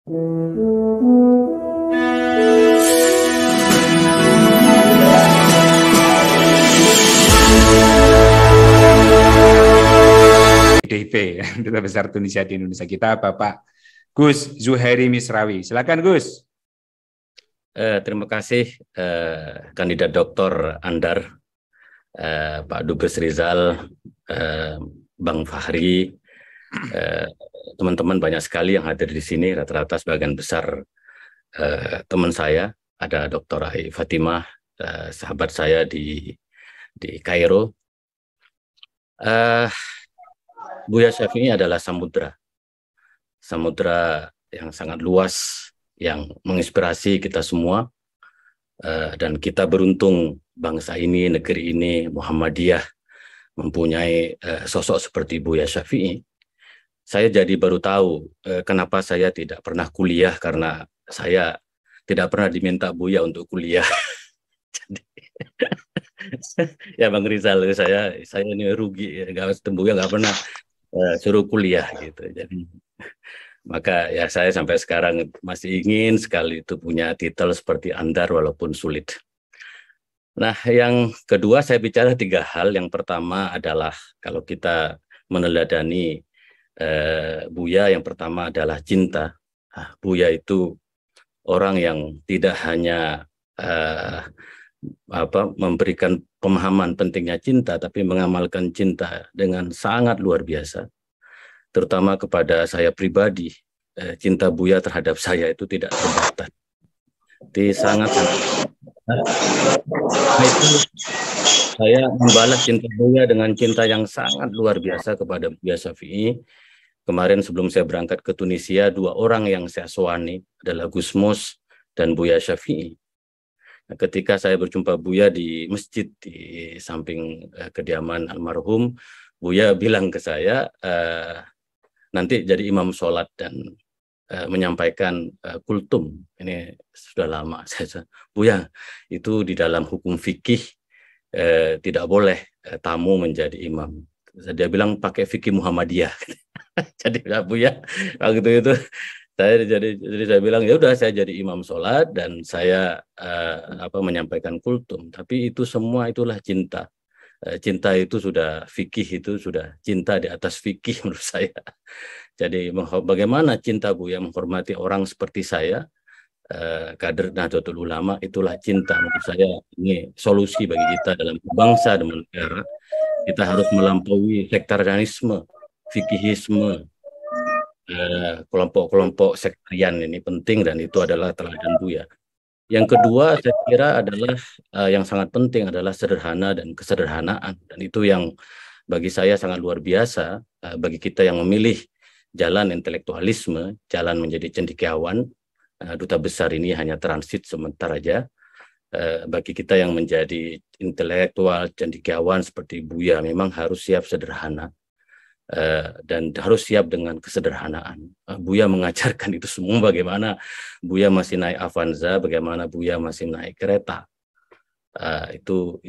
PDIP, Duta Besar Tunisia di Indonesia kita, Bapak Gus Zuhairi Misrawi. Silakan Gus. Terima kasih kandidat Dr. Andar, Pak Dubes Rizal, Bang Fahri, teman-teman banyak sekali yang hadir di sini, rata-rata sebagian besar teman saya, ada Dr. Ai Fatimah, sahabat saya di Kairo. Buya Syafi'i adalah samudra yang sangat luas, yang menginspirasi kita semua, dan kita beruntung bangsa ini, negeri ini, Muhammadiyah mempunyai sosok seperti Buya Syafi'i. Saya jadi baru tahu kenapa saya tidak pernah kuliah, karena saya tidak pernah diminta Buya untuk kuliah. Jadi, ya Bang Rizal, saya ini rugi, Buya nggak pernah suruh kuliah gitu. Jadi maka ya saya sampai sekarang masih ingin sekali itu punya titel seperti Andar walaupun sulit. Nah, yang kedua saya bicara 3 hal. Yang pertama adalah kalau kita meneladani Buya, yang pertama adalah cinta. Buya itu orang yang tidak hanya memberikan pemahaman pentingnya cinta, tapi mengamalkan cinta dengan sangat luar biasa. Terutama kepada saya pribadi, cinta Buya terhadap saya itu tidak terbatas. Itu sangat-sangat. Nah, itu saya membalas cinta Buya dengan cinta yang sangat luar biasa kepada Buya Syafi'i. Kemarin sebelum saya berangkat ke Tunisia, 2 orang yang saya soani adalah Gus Mus dan Buya Syafi'i. Nah, ketika saya berjumpa Buya di masjid di samping kediaman almarhum, Buya bilang ke saya, nanti jadi imam sholat dan menyampaikan kultum. Ini sudah lama. Saya Buya, itu di dalam hukum fikih tidak boleh tamu menjadi imam. Dia bilang pakai fikih Muhammadiyah. Jadi Buya waktu itu jadi saya bilang ya udah, saya jadi imam sholat dan saya menyampaikan kultum. Tapi itu semua itulah cinta. Cinta itu sudah fikih, itu sudah cinta di atas fikih menurut saya. Jadi bagaimana cinta Buya menghormati orang seperti saya, kader Nahdlatul Ulama, itulah cinta. Menurut saya ini solusi bagi kita dalam bangsa dan negara. Kita harus melampaui sektarianisme, fikihisme, kelompok-kelompok sektarian. Ini penting dan itu adalah teladan Buya. Yang kedua saya kira adalah yang sangat penting adalah sederhana dan kesederhanaan, dan itu yang bagi saya sangat luar biasa. Bagi kita yang memilih jalan intelektualisme, jalan menjadi cendekiawan, duta besar ini hanya transit sebentar aja. Bagi kita yang menjadi intelektual cendekiawan seperti Buya memang harus siap sederhana. Dan harus siap dengan kesederhanaan. Buya mengajarkan itu semua, bagaimana Buya masih naik Avanza, bagaimana Buya masih naik kereta. Itu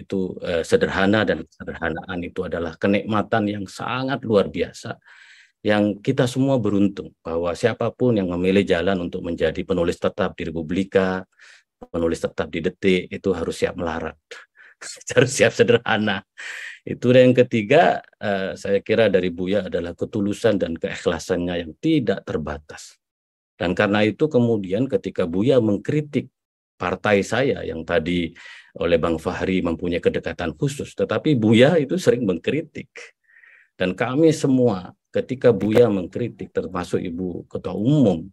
sederhana, dan kesederhanaan itu adalah kenikmatan yang sangat luar biasa, yang kita semua beruntung bahwa siapapun yang memilih jalan untuk menjadi penulis tetap di Republika, penulis tetap di Detik, itu harus siap melarat, harus siap sederhana. Itu. Dan yang ketiga, saya kira dari Buya adalah ketulusan dan keikhlasannya yang tidak terbatas. Dan karena itu kemudian ketika Buya mengkritik partai saya yang tadi oleh Bang Fahri mempunyai kedekatan khusus, tetapi Buya itu sering mengkritik. Dan kami semua ketika Buya mengkritik, termasuk Ibu Ketua Umum,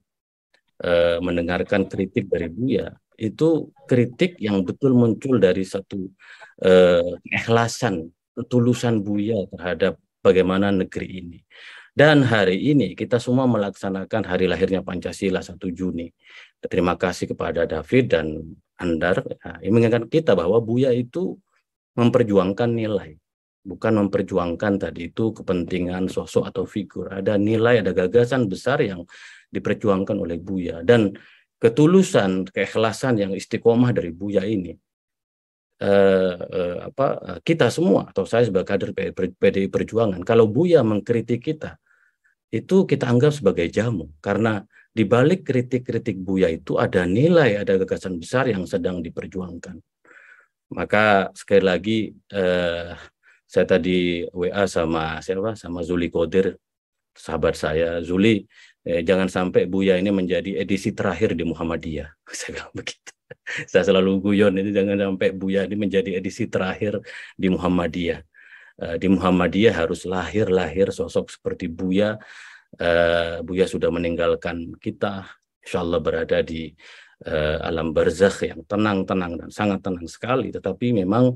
mendengarkan kritik dari Buya, itu kritik yang betul muncul dari satu keikhlasan, ketulusan Buya terhadap bagaimana negeri ini. Dan hari ini kita semua melaksanakan hari lahirnya Pancasila 1 Juni. Terima kasih kepada David dan Andar, yang mengingatkan kita bahwa Buya itu memperjuangkan nilai, bukan memperjuangkan tadi itu kepentingan sosok atau figur. Ada nilai, ada gagasan besar yang diperjuangkan oleh Buya, dan ketulusan, keikhlasan yang istiqomah dari Buya ini, kita semua, atau saya sebagai kader PDI Perjuangan, kalau Buya mengkritik kita, itu kita anggap sebagai jamu, karena di balik kritik-kritik Buya itu ada nilai, ada gagasan besar yang sedang diperjuangkan. Maka sekali lagi saya tadi WA sama siapa? Sama Zuli Qadir, sahabat saya. Zuli, jangan sampai Buya ini menjadi edisi terakhir di Muhammadiyah. Saya bilang begitu. Saya selalu guyon ini, jangan sampai Buya ini menjadi edisi terakhir di Muhammadiyah. Di Muhammadiyah harus lahir sosok seperti Buya. Buya sudah meninggalkan kita, insya Allah berada di alam barzakh yang tenang-tenang dan sangat tenang sekali. Tetapi memang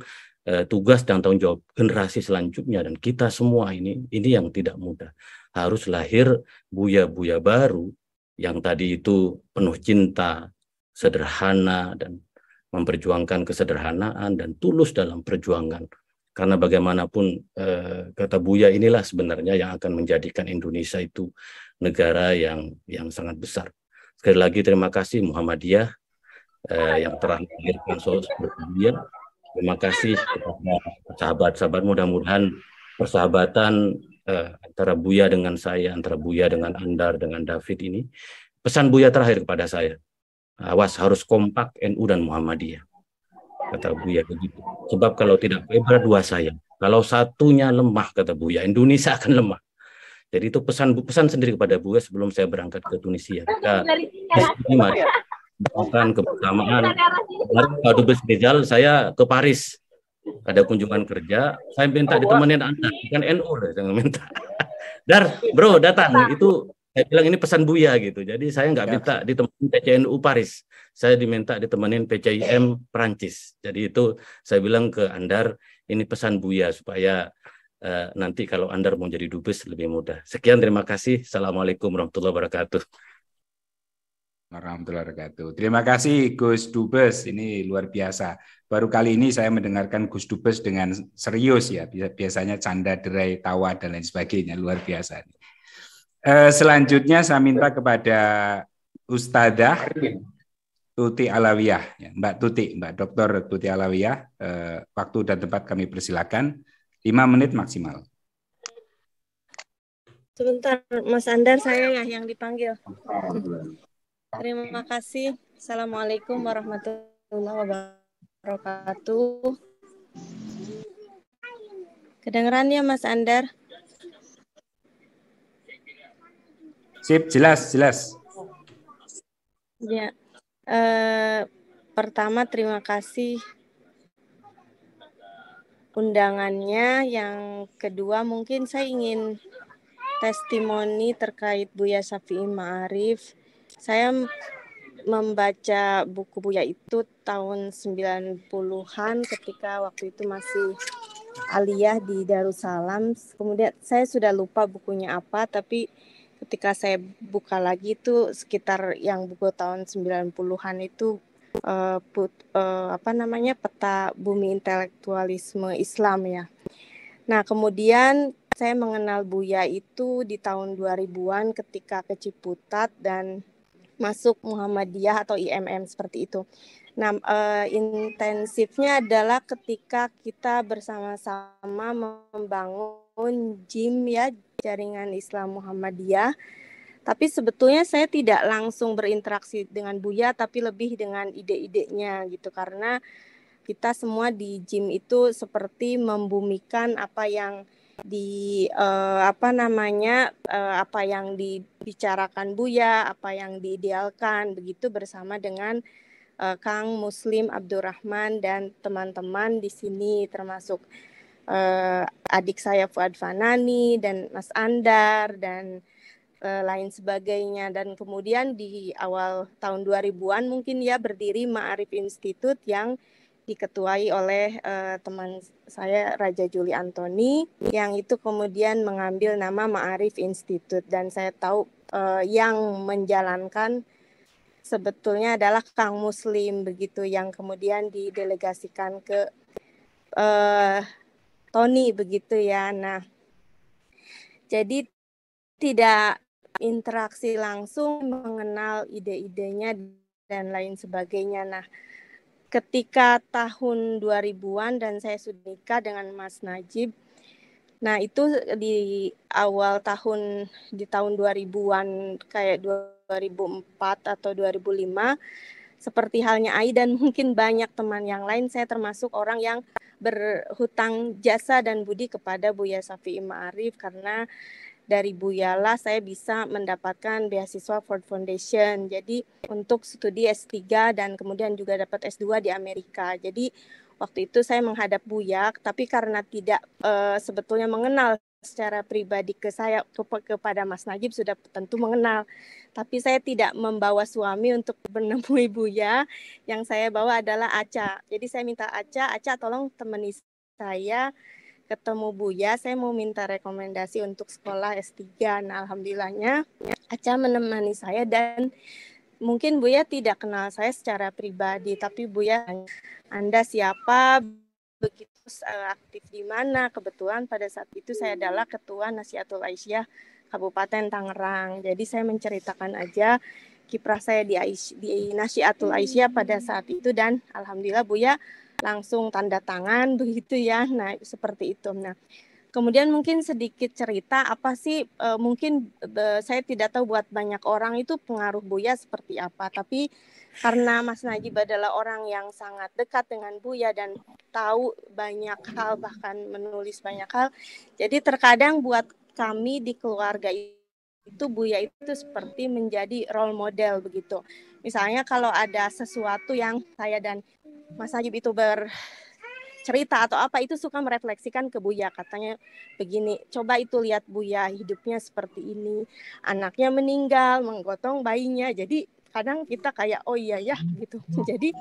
tugas dan tanggung jawab generasi selanjutnya dan kita semua ini yang tidak mudah. Harus lahir Buya-Buya baru yang tadi itu penuh cinta, sederhana, dan memperjuangkan kesederhanaan dan tulus dalam perjuangan. Karena bagaimanapun kata Buya inilah sebenarnya yang akan menjadikan Indonesia itu negara yang sangat besar. Sekali lagi terima kasih Muhammadiyah yang telah melahirkan sosok seperti Buya. Terima kasih kepada sahabat-sahabat, mudah-mudahan persahabatan antara Buya dengan saya, antara Buya dengan Andar, dengan David ini. Pesan Buya terakhir kepada saya, awas harus kompak NU dan Muhammadiyah. Kata Buya begitu. Sebab kalau tidak hebat dua saya. Kalau satunya lemah, kata Buya, Indonesia akan lemah. Jadi itu pesan sendiri kepada Buya sebelum saya berangkat ke Tunisia. Kita mari doakan kebersamaan. Kemarin Pak Dubes Rizal, saya ke Paris. Ada kunjungan kerja, saya minta ditemenin Anda, bukan NU, saya minta. Dar, bro, datang. Itu saya bilang ini pesan Buya gitu. Jadi saya nggak minta ditemenin PCNU Paris. Saya diminta ditemenin PCIM Perancis. Jadi itu saya bilang ke Andar, ini pesan Buya supaya nanti kalau Andar mau jadi dubes lebih mudah. Sekian, terima kasih. Assalamualaikum warahmatullahi wabarakatuh. Warahmatullahi wabarakatuh. Terima kasih Gus Dubes, ini luar biasa. Baru kali ini saya mendengarkan Gus Dubes dengan serius ya. Biasanya canda, derai, tawa dan lain sebagainya, luar biasa. Selanjutnya saya minta kepada Ustadzah Tuti Alawiyah, Mbak Dr. Tuti Alawiyah. Waktu dan tempat kami persilakan, 5 menit maksimal. Sebentar, Mas Andar, saya ya yang dipanggil. Terima kasih. Assalamualaikum warahmatullahi wabarakatuh. Kedengeran ya, Mas Andar? Sip, jelas. Ya. Pertama, terima kasih undangannya. Yang kedua, mungkin saya ingin testimoni terkait Buya Syafi'i Ma'arif. Saya membaca buku Buya itu tahun 90-an ketika waktu itu masih aliyah di Darussalam. Kemudian saya sudah lupa bukunya apa, tapi ketika saya buka lagi itu sekitar yang buku tahun 90-an itu peta bumi intelektualisme Islam ya. Nah, kemudian saya mengenal Buya itu di tahun 2000-an ketika ke Ciputat dan masuk Muhammadiyah atau IMM seperti itu. Nah, intensifnya adalah ketika kita bersama-sama membangun JIM ya, Jaringan Islam Muhammadiyah. Tapi sebetulnya saya tidak langsung berinteraksi dengan Buya, tapi lebih dengan ide-idenya gitu, karena kita semua di JIM itu seperti membumikan apa yang apa yang dibicarakan Buya, apa yang diidealkan begitu bersama dengan Kang Muslim Abdurrahman dan teman-teman di sini, termasuk adik saya Fuad Fanani dan Mas Andar dan lain sebagainya. Dan kemudian di awal tahun 2000-an mungkin ya berdiri Ma'arif Institute yang diketuai oleh teman saya Raja Juli Antoni, yang itu kemudian mengambil nama Ma'arif Institute. Dan saya tahu yang menjalankan sebetulnya adalah Kang Muslim begitu, yang kemudian didelegasikan ke Tony begitu ya. Nah, jadi tidak interaksi langsung, mengenal ide-idenya dan lain sebagainya. Nah, ketika tahun 2000-an dan saya sudah nikah dengan Mas Najib, Nah, itu di awal tahun, di tahun 2000-an, kayak 2004 atau 2005, seperti halnya Ai dan mungkin banyak teman yang lain, saya termasuk orang yang berhutang jasa dan budi kepada Buya Syafi'i Ma'arif, karena dari Buya lah saya bisa mendapatkan beasiswa Ford Foundation. Jadi untuk studi S3 dan kemudian juga dapat S2 di Amerika. Jadi waktu itu saya menghadap Buya, tapi karena tidak sebetulnya mengenal secara pribadi kepada Mas Najib, sudah tentu mengenal. Tapi saya tidak membawa suami untuk menemui Buya. Yang saya bawa adalah Aca. Jadi saya minta Aca tolong temani saya ketemu Buya, saya mau minta rekomendasi untuk sekolah S3. Nah, alhamdulillahnya Aca menemani saya, dan mungkin Buya tidak kenal saya secara pribadi, tapi Buya, Anda siapa, begitu aktif di mana. Kebetulan pada saat itu saya adalah Ketua Nasihatul Aisyah Kabupaten Tangerang. Jadi saya menceritakan aja kiprah saya di Nasihatul Aisyah pada saat itu, dan alhamdulillah Buya langsung tanda tangan begitu ya. Nah, seperti itu. Nah, kemudian mungkin sedikit cerita apa sih, mungkin saya tidak tahu buat banyak orang itu pengaruh Buya seperti apa, tapi karena Mas Najib adalah orang yang sangat dekat dengan Buya dan tahu banyak hal, bahkan menulis banyak hal, jadi terkadang buat kami di keluarga itu Buya itu seperti menjadi role model begitu. Misalnya kalau ada sesuatu yang saya dan Mas Najib itu bercerita atau apa, itu suka merefleksikan ke Buya, katanya begini, coba itu lihat Buya hidupnya seperti ini, anaknya meninggal menggotong bayinya. Jadi kadang kita kayak oh iya ya gitu. Jadi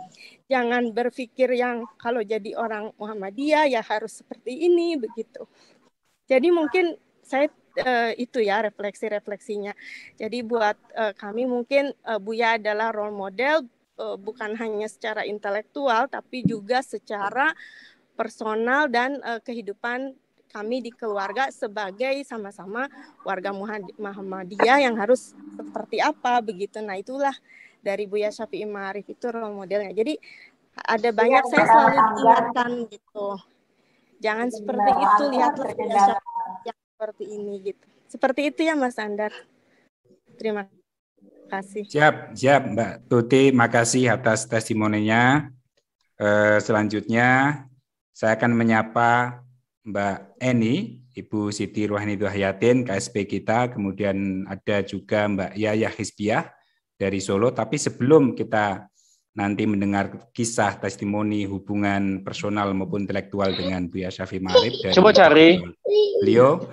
jangan berpikir yang kalau jadi orang Muhammadiyah ya harus seperti ini begitu. Jadi mungkin saya itu ya refleksinya. Jadi buat kami mungkin Buya adalah role model, bukan hanya secara intelektual tapi juga secara personal dan kehidupan kami di keluarga sebagai sama-sama warga Muhammadiyah yang harus seperti apa begitu. Nah, itulah dari Buya Syafi'i Ma'arif itu role modelnya. Jadi ada banyak, saya selalu diingatkan gitu. Jangan seperti itu, lihatlah Buya Syafi'i yang seperti ini gitu. Seperti itu ya Mas Andar. Terima kasih. Siap Mbak Tuti, makasih atas testimoninya. Selanjutnya saya akan menyapa Mbak Eni, Ibu Siti Ruhani Hayatin, KSP kita, kemudian ada juga Mbak Yaya Hizbiyah dari Solo. Tapi sebelum kita nanti mendengar kisah testimoni hubungan personal maupun intelektual dengan Buya Syafi'i Ma'arif dari coba cari beliau,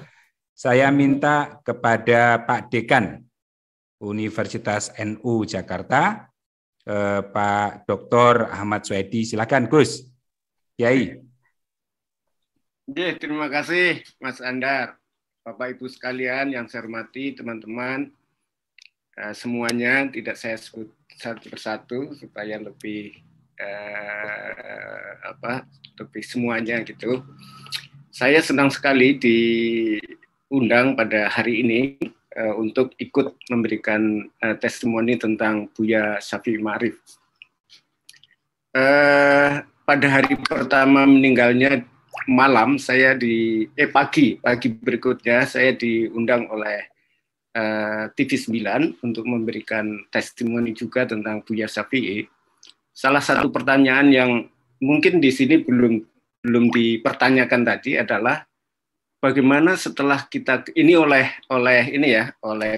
saya minta kepada Pak Dekan Universitas NU Jakarta, Pak Dr. Ahmad Suhaidi. Silakan Gus. Kiai. Terima kasih Mas Andar. Bapak Ibu sekalian yang saya hormati, teman-teman semuanya, tidak saya sebut satu persatu supaya lebih lebih semuanya gitu. Saya senang sekali diundang pada hari ini untuk ikut memberikan testimoni tentang Buya Syafi'i Ma'arif. Pada hari pertama meninggalnya malam, saya pagi berikutnya saya diundang oleh TV 9 untuk memberikan testimoni juga tentang Buya Syafi'i. Salah satu pertanyaan yang mungkin di sini belum dipertanyakan tadi adalah bagaimana setelah kita ini oleh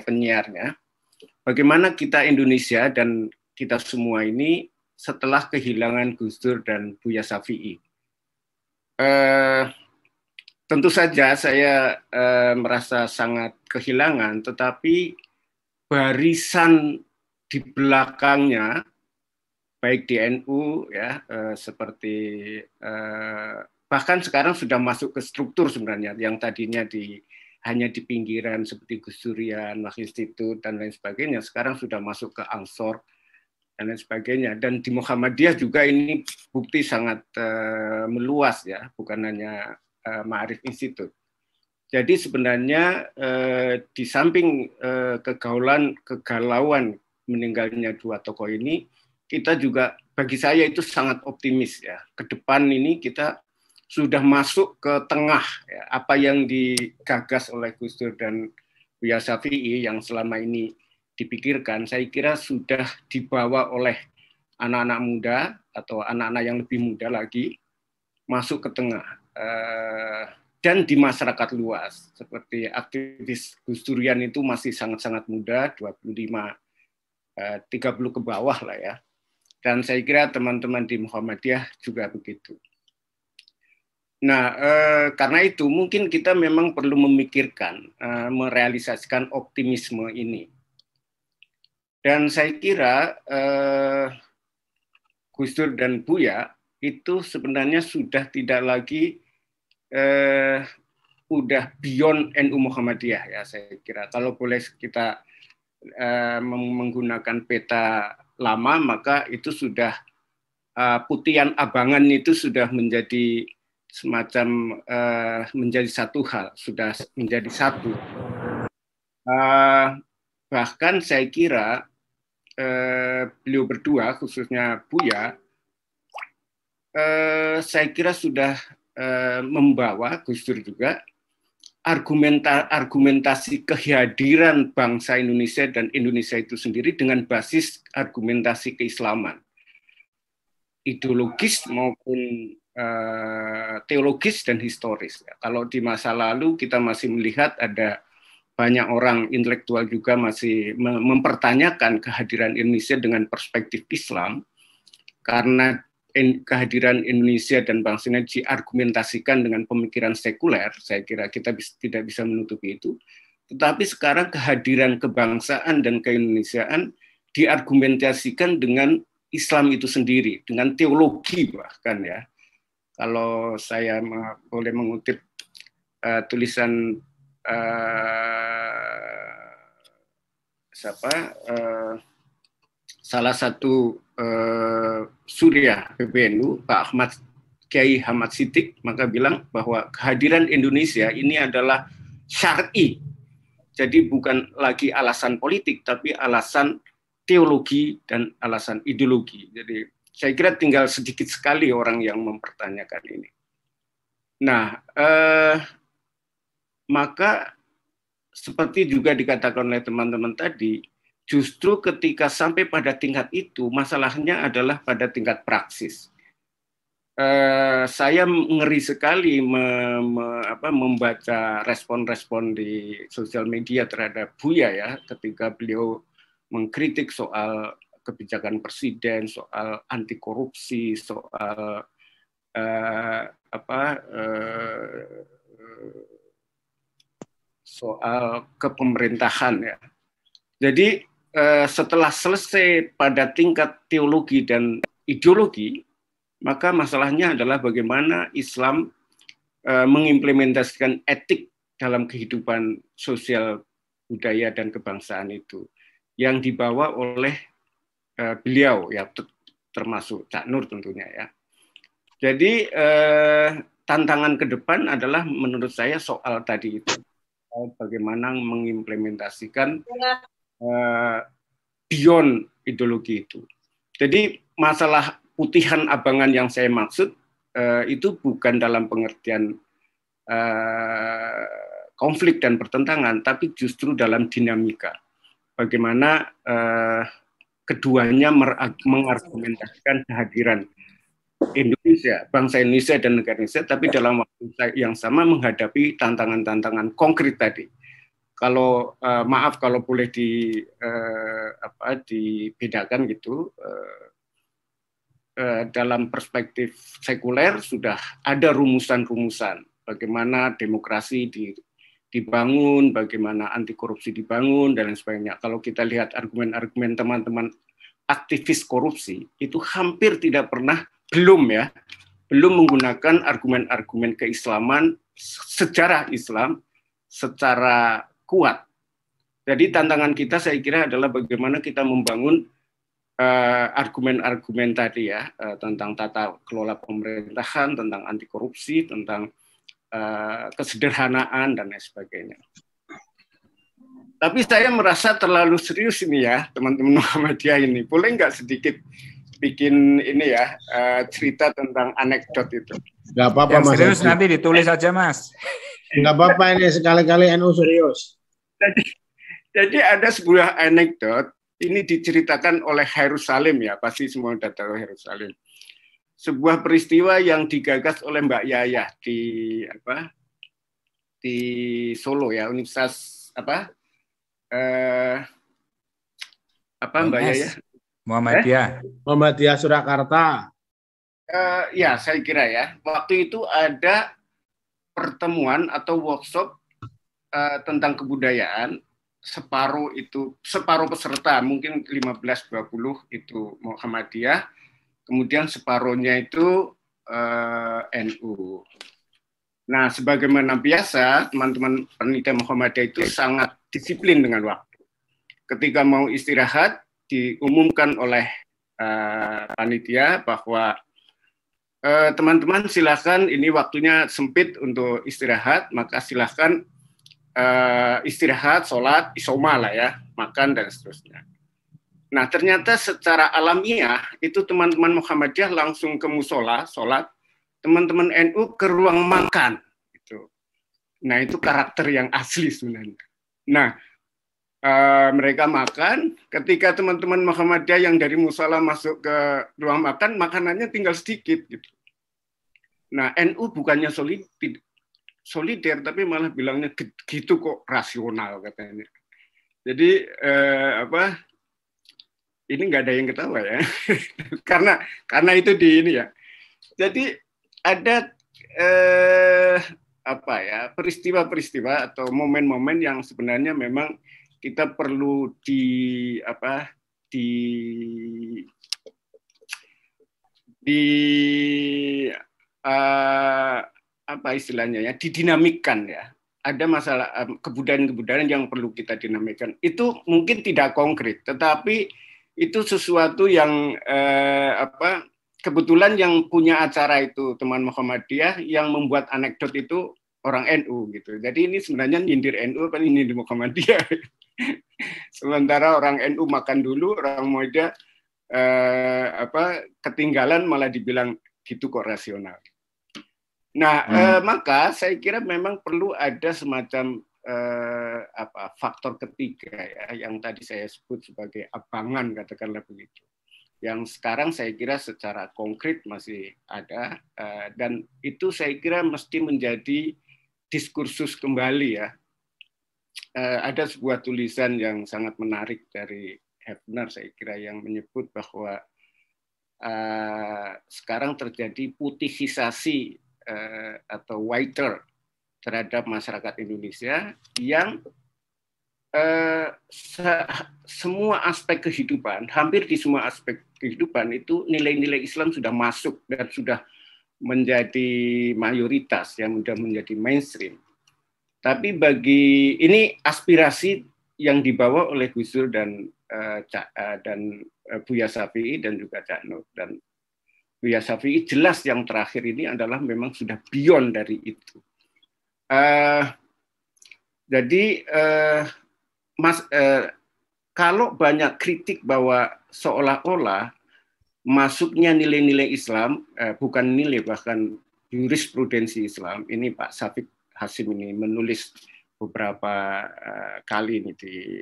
penyiarnya, bagaimana kita Indonesia dan kita semua ini setelah kehilangan Gus Dur dan Buya Syafi'i. Tentu saja saya merasa sangat kehilangan, tetapi barisan di belakangnya, baik di NU ya, seperti bahkan sekarang sudah masuk ke struktur sebenarnya, yang tadinya hanya di pinggiran seperti Gus Durian, Wah Institut dan lain sebagainya, sekarang sudah masuk ke Ansor dan lain sebagainya. Dan di Muhammadiyah juga ini bukti sangat meluas ya, bukan hanya Ma'arif Institute. Jadi sebenarnya di samping kegalauan meninggalnya dua tokoh ini, kita juga, bagi saya itu sangat optimis ya. Ke depan ini kita sudah masuk ke tengah ya, apa yang digagas oleh Gus Dur dan Buya Syafi'i yang selama ini dipikirkan, saya kira sudah dibawa oleh anak-anak muda atau anak-anak yang lebih muda lagi masuk ke tengah. Dan di masyarakat luas, seperti aktivis Gus Durian itu masih sangat-sangat muda, 25, 30 ke bawah lah ya. Dan saya kira teman-teman di Muhammadiyah juga begitu. Nah, karena itu mungkin kita memang perlu memikirkan, merealisasikan optimisme ini. Dan saya kira Gus Dur dan Buya itu sebenarnya sudah tidak lagi udah beyond NU Muhammadiyah ya, saya kira. Kalau boleh kita menggunakan peta lama, maka itu sudah putihan abangan itu sudah menjadi semacam menjadi satu hal, sudah menjadi satu. Bahkan saya kira beliau berdua, khususnya Buya, saya kira sudah membawa, Gus Dur juga, argumentasi kehadiran bangsa Indonesia dan Indonesia itu sendiri dengan basis argumentasi keislaman, ideologis maupun teologis dan historis. Kalau di masa lalu kita masih melihat ada banyak orang intelektual juga masih mempertanyakan kehadiran Indonesia dengan perspektif Islam, karena kehadiran Indonesia dan bangsa Indonesia diargumentasikan dengan pemikiran sekuler. Saya kira kita tidak bisa menutupi itu. Tetapi sekarang kehadiran kebangsaan dan keindonesiaan diargumentasikan dengan Islam itu sendiri, dengan teologi bahkan ya. Kalau saya boleh mengutip tulisan salah satu Surya PBNU, Pak Kiai Ahmad Siddiq, maka bilang bahwa kehadiran Indonesia ini adalah syar'i. Jadi bukan lagi alasan politik, tapi alasan teologi dan alasan ideologi. Jadi saya kira tinggal sedikit sekali orang yang mempertanyakan ini. Nah, maka seperti juga dikatakan oleh teman-teman tadi, justru ketika sampai pada tingkat itu, masalahnya adalah pada tingkat praksis. Saya ngeri sekali membaca respon-respon di sosial media terhadap Buya ya, ketika beliau mengkritik soal kebijakan presiden, soal anti korupsi, soal soal kepemerintahan ya. Jadi setelah selesai pada tingkat teologi dan ideologi, maka masalahnya adalah bagaimana Islam mengimplementasikan etik dalam kehidupan sosial, budaya, dan kebangsaan itu, yang dibawa oleh beliau, ya termasuk Cak Nur tentunya ya. Jadi tantangan ke depan adalah menurut saya soal tadi itu, bagaimana mengimplementasikan beyond ideologi itu. Jadi masalah putihan abangan yang saya maksud itu bukan dalam pengertian konflik dan pertentangan, tapi justru dalam dinamika. Bagaimana keduanya mengargumentasikan kehadiran Indonesia, bangsa Indonesia dan negara Indonesia, tapi dalam waktu yang sama menghadapi tantangan-tantangan konkret tadi. Kalau maaf kalau boleh dibedakan gitu. Dalam perspektif sekuler sudah ada rumusan-rumusan bagaimana demokrasi dibangun, bagaimana anti korupsi dibangun, dan lain sebagainya. Kalau kita lihat argumen-argumen teman-teman aktivis korupsi, itu hampir tidak pernah, belum menggunakan argumen-argumen keislaman, sejarah Islam secara kuat. Jadi tantangan kita saya kira adalah bagaimana kita membangun argumen-argumen tadi ya, tentang tata kelola pemerintahan, tentang anti korupsi, tentang kesederhanaan dan lain sebagainya. Tapi saya merasa terlalu serius ini ya, teman-teman Muhammadiyah ini. Boleh nggak sedikit bikin ini ya, cerita tentang anekdot itu. Nggak apa-apa Yang Mas serius Haji. nanti ditulis aja, Mas. Nggak apa-apa, ini sekali-kali NU serius. Jadi ada sebuah anekdot, ini diceritakan oleh Khairul Salim ya, pasti semua sudah tahu Khairul Salim. Sebuah peristiwa yang digagas oleh Mbak Yayah di Solo ya, Universitas Mbak Yayah? Muhammadiyah Surakarta. Ya, saya kira ya. Waktu itu ada pertemuan atau workshop tentang kebudayaan, separuh peserta, mungkin 15-20 itu Muhammadiyah, kemudian separuhnya itu NU. Nah, sebagaimana biasa, teman-teman panitia Muhammadiyah itu sangat disiplin dengan waktu. Ketika mau istirahat, diumumkan oleh panitia bahwa teman-teman silakan, ini waktunya sempit untuk istirahat, maka silakan istirahat, sholat, isoma lah ya, makan dan seterusnya. Nah, ternyata secara alamiah itu teman-teman Muhammadiyah langsung ke musola, sholat, teman-teman NU ke ruang makan. Gitu. Nah, itu karakter yang asli sebenarnya. Nah, mereka makan, ketika teman-teman Muhammadiyah yang dari musola masuk ke ruang makan, makanannya tinggal sedikit. Gitu. Nah, NU bukannya solider, tapi malah bilangnya gitu kok rasional katanya. Jadi ini nggak ada yang ketawa ya, karena itu di ini ya. Jadi ada peristiwa-peristiwa atau momen-momen yang sebenarnya memang kita perlu didinamikan ya. Ada masalah kebudayaan-kebudayaan yang perlu kita dinamikan. Itu mungkin tidak konkret, tetapi itu sesuatu yang kebetulan yang punya acara itu teman Muhammadiyah, yang membuat anekdot itu orang NU gitu. Jadi ini sebenarnya nyindir NU apa nyindir Muhammadiyah. Sementara orang NU makan dulu, orang Muhammadiyah ketinggalan malah dibilang gitu kok rasional. Nah, maka saya kira memang perlu ada semacam faktor ketiga ya, yang tadi saya sebut sebagai abangan, katakanlah begitu. Yang sekarang saya kira secara konkret masih ada, dan itu saya kira mesti menjadi diskursus kembali ya. Ada sebuah tulisan yang sangat menarik dari Hefner, saya kira, yang menyebut bahwa sekarang terjadi putihisasi atau whiter terhadap masyarakat Indonesia yang semua aspek kehidupan, hampir di semua aspek kehidupan itu nilai-nilai Islam sudah masuk dan sudah menjadi mayoritas, yang sudah menjadi mainstream. Tapi bagi ini aspirasi yang dibawa oleh Gus Dur dan Buya Syafi'i dan juga Cak Nur. Dan Buya Syafi'i jelas yang terakhir ini adalah memang sudah beyond dari itu. Jadi kalau banyak kritik bahwa seolah-olah masuknya nilai-nilai Islam, bukan nilai, bahkan jurisprudensi Islam, ini Pak Syafiq Hasim ini menulis beberapa kali ini di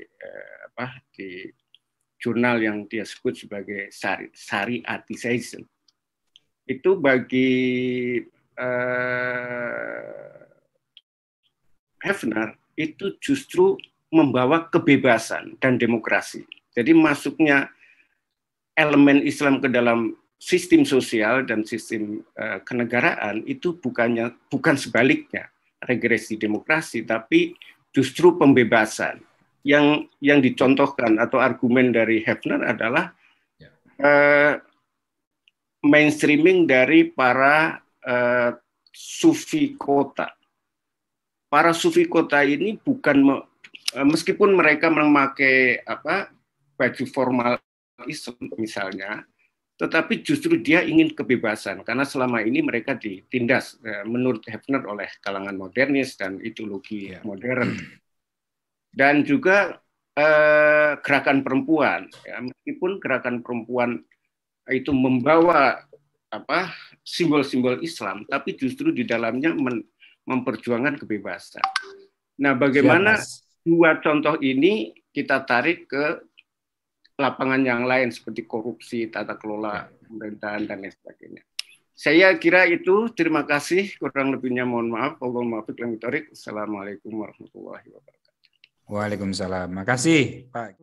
jurnal yang dia sebut sebagai syariatisation. Itu bagi Hefner itu justru membawa kebebasan dan demokrasi. Jadi masuknya elemen Islam ke dalam sistem sosial dan sistem kenegaraan itu bukan sebaliknya regresi demokrasi, tapi justru pembebasan. Yang dicontohkan atau argumen dari Hefner adalah mainstreaming dari para sufi kota. Para sufi kota ini bukan, meskipun mereka memakai baju formal Islam misalnya, tetapi justru dia ingin kebebasan, karena selama ini mereka ditindas menurut Hefner oleh kalangan modernis dan ideologi modern. Dan juga gerakan perempuan, ya, meskipun gerakan perempuan itu membawa simbol-simbol Islam, tapi justru di dalamnya memperjuangkan kebebasan. Nah, bagaimana dua contoh ini kita tarik ke lapangan yang lain seperti korupsi, tata kelola pemerintahan dan lain sebagainya. Saya kira itu. Terima kasih. Kurang lebihnya mohon maaf. Assalamualaikum warahmatullahi wabarakatuh. Waalaikumsalam. Makasih, Pak.